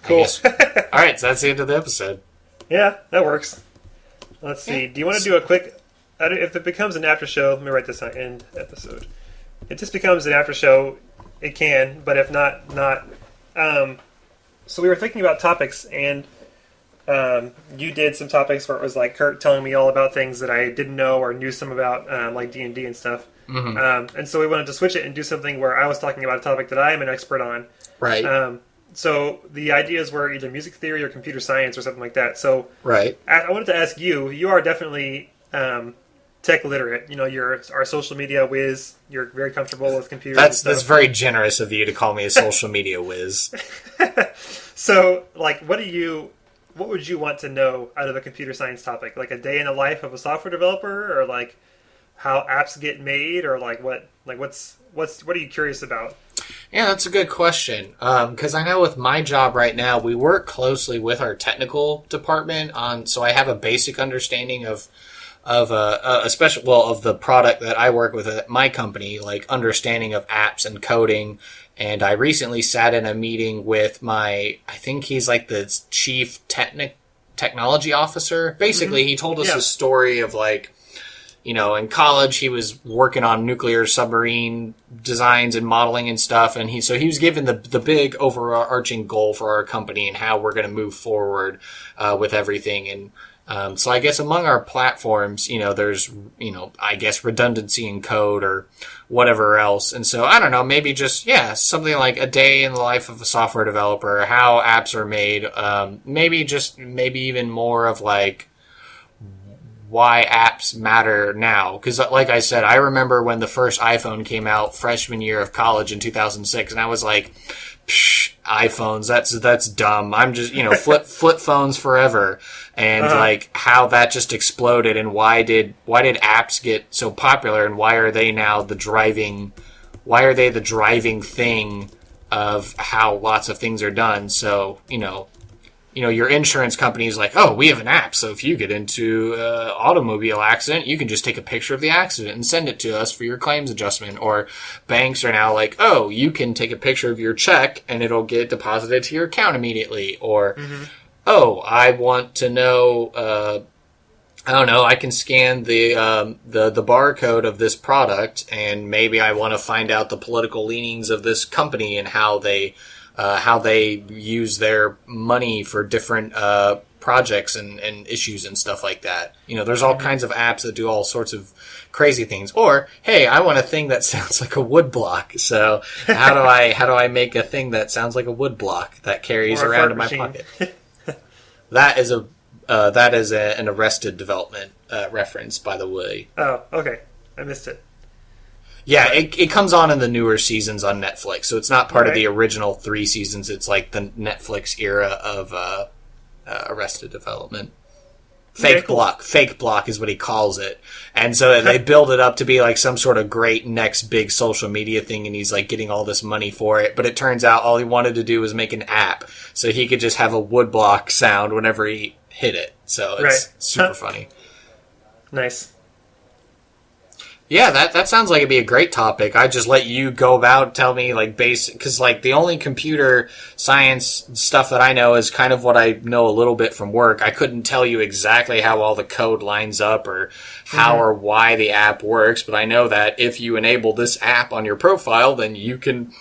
Cool. All right, so that's the end of the episode. Yeah, that works. Let's see. Do you want to do a quick... If it becomes an after show, let me write this on end episode. If this becomes an after show, it can, but if not, not. So we were thinking about topics, and you did some topics where it was like Kurt telling me all about things that I didn't know or knew some about, like D&D and stuff. Mm-hmm. And so we wanted to switch it and do something where I was talking about a topic that I am an expert on. Right. So the ideas were either music theory or computer science or something like that. So right. I wanted to ask you. You are definitely tech literate. You know, you're our social media whiz. You're very comfortable with computers. That's very generous of you to call me a social media whiz. So, like, what would you want to know out of a computer science topic? Like a day in the life of a software developer, or like how apps get made, or like what are you curious about? Yeah, that's a good question. Because I know with my job right now, we work closely with our technical department so I have a basic understanding of the product that I work with at my company, like understanding of apps and coding. And I recently sat in a meeting with I think he's like the chief technology officer. Basically, he told us a story of like, you know, in college he was working on nuclear submarine designs and modeling and stuff, and he was given the big overarching goal for our company and how we're going to move forward with everything. And so I guess among our platforms, you know, there's, you know, I guess redundancy in code or whatever else. And so I don't know, maybe just something like a day in the life of a software developer, how apps are made, maybe even more of like why apps matter now. Because like I said, I remember when the first iPhone came out freshman year of college in 2006, and I was like, iPhones, that's dumb. I'm just, you know, flip phones forever. And like how that just exploded, and why did apps get so popular, and why are they now the driving thing of how lots of things are done. So, you know, your insurance company is like, oh, we have an app, so if you get into an automobile accident, you can just take a picture of the accident and send it to us for your claims adjustment. Or banks are now like, oh, you can take a picture of your check and it'll get deposited to your account immediately. Or, oh, I want to know, I don't know, I can scan the barcode of this product, and maybe I want to find out the political leanings of this company and how they use their money for different projects and issues and stuff like that. You know, there's all kinds of apps that do all sorts of crazy things. Or, hey, I want a thing that sounds like a wood block. So how do I make a thing that sounds like a wood block that carries around in my pocket? That is an Arrested Development reference, by the way. Oh, okay. I missed it. Yeah, it comes on in the newer seasons on Netflix, so it's not part of the original 3 seasons. It's like the Netflix era of Arrested Development. Fake block is what he calls it. And so they build it up to be like some sort of great next big social media thing, and he's like getting all this money for it. But it turns out all he wanted to do was make an app, so he could just have a wood block sound whenever he hit it. So it's super funny. Nice. Yeah, that sounds like it'd be a great topic. I just let you go about, tell me like basic, because like the only computer science stuff that I know is kind of what I know a little bit from work. I couldn't tell you exactly how all the code lines up or how or why the app works, but I know that if you enable this app on your profile, then you can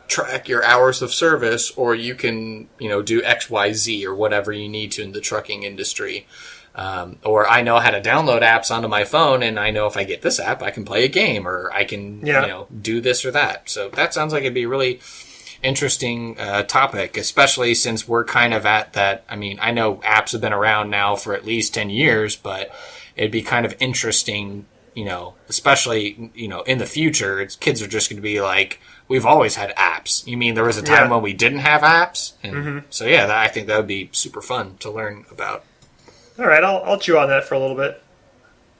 track your hours of service, or you can, you know, do X, Y, Z or whatever you need to in the trucking industry. Or I know how to download apps onto my phone, and I know if I get this app, I can play a game, or I can, you know, do this or that. So that sounds like it'd be a really interesting topic, especially since we're kind of at that. I mean, I know apps have been around now for at least 10 years, but it'd be kind of interesting, you know, especially, you know, in the future, kids are just going to be like, we've always had apps. You mean there was a time when we didn't have apps? And so, yeah, I think that would be super fun to learn about. All right, I'll chew on that for a little bit.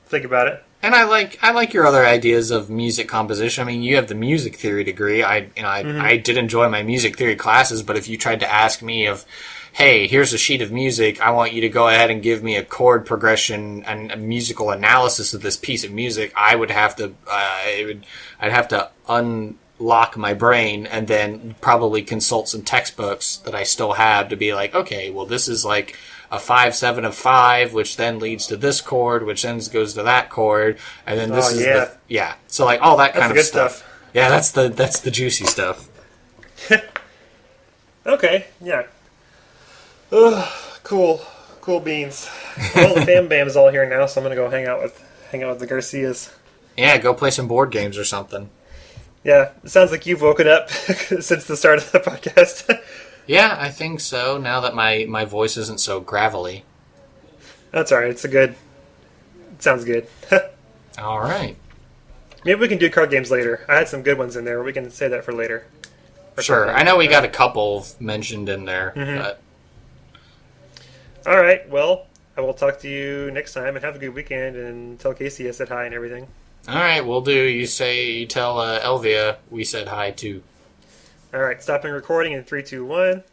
Think about it. And I like your other ideas of music composition. I mean, you have the music theory degree. I did enjoy my music theory classes, but if you tried to ask me of, hey, here's a sheet of music, I want you to go ahead and give me a chord progression and a musical analysis of this piece of music, I would have to I'd have to lock my brain and then probably consult some textbooks that I still have to be like, okay, well, this is like a 5/7 of 5, which then leads to this chord, which then goes to that chord, and then this so like all that kind of stuff. Yeah, that's the juicy stuff. Okay, yeah. Ugh, cool beans. Well, the fam bam's all here now, so I'm gonna go hang out with the Garcias. Yeah, go play some board games or something. Yeah, it sounds like you've woken up since the start of the podcast. Yeah, I think so, now that my voice isn't so gravelly. That's alright, it sounds good. Alright. Maybe we can do card games later. I had some good ones in there, we can say that for later. Sure, I know we got a couple mentioned in there. Mm-hmm. But... Alright, well, I will talk to you next time, and have a good weekend, and tell Casey I said hi and everything. Alright, we'll do. You tell Elvia we said hi too. Alright, stopping recording in 3, 2, 1.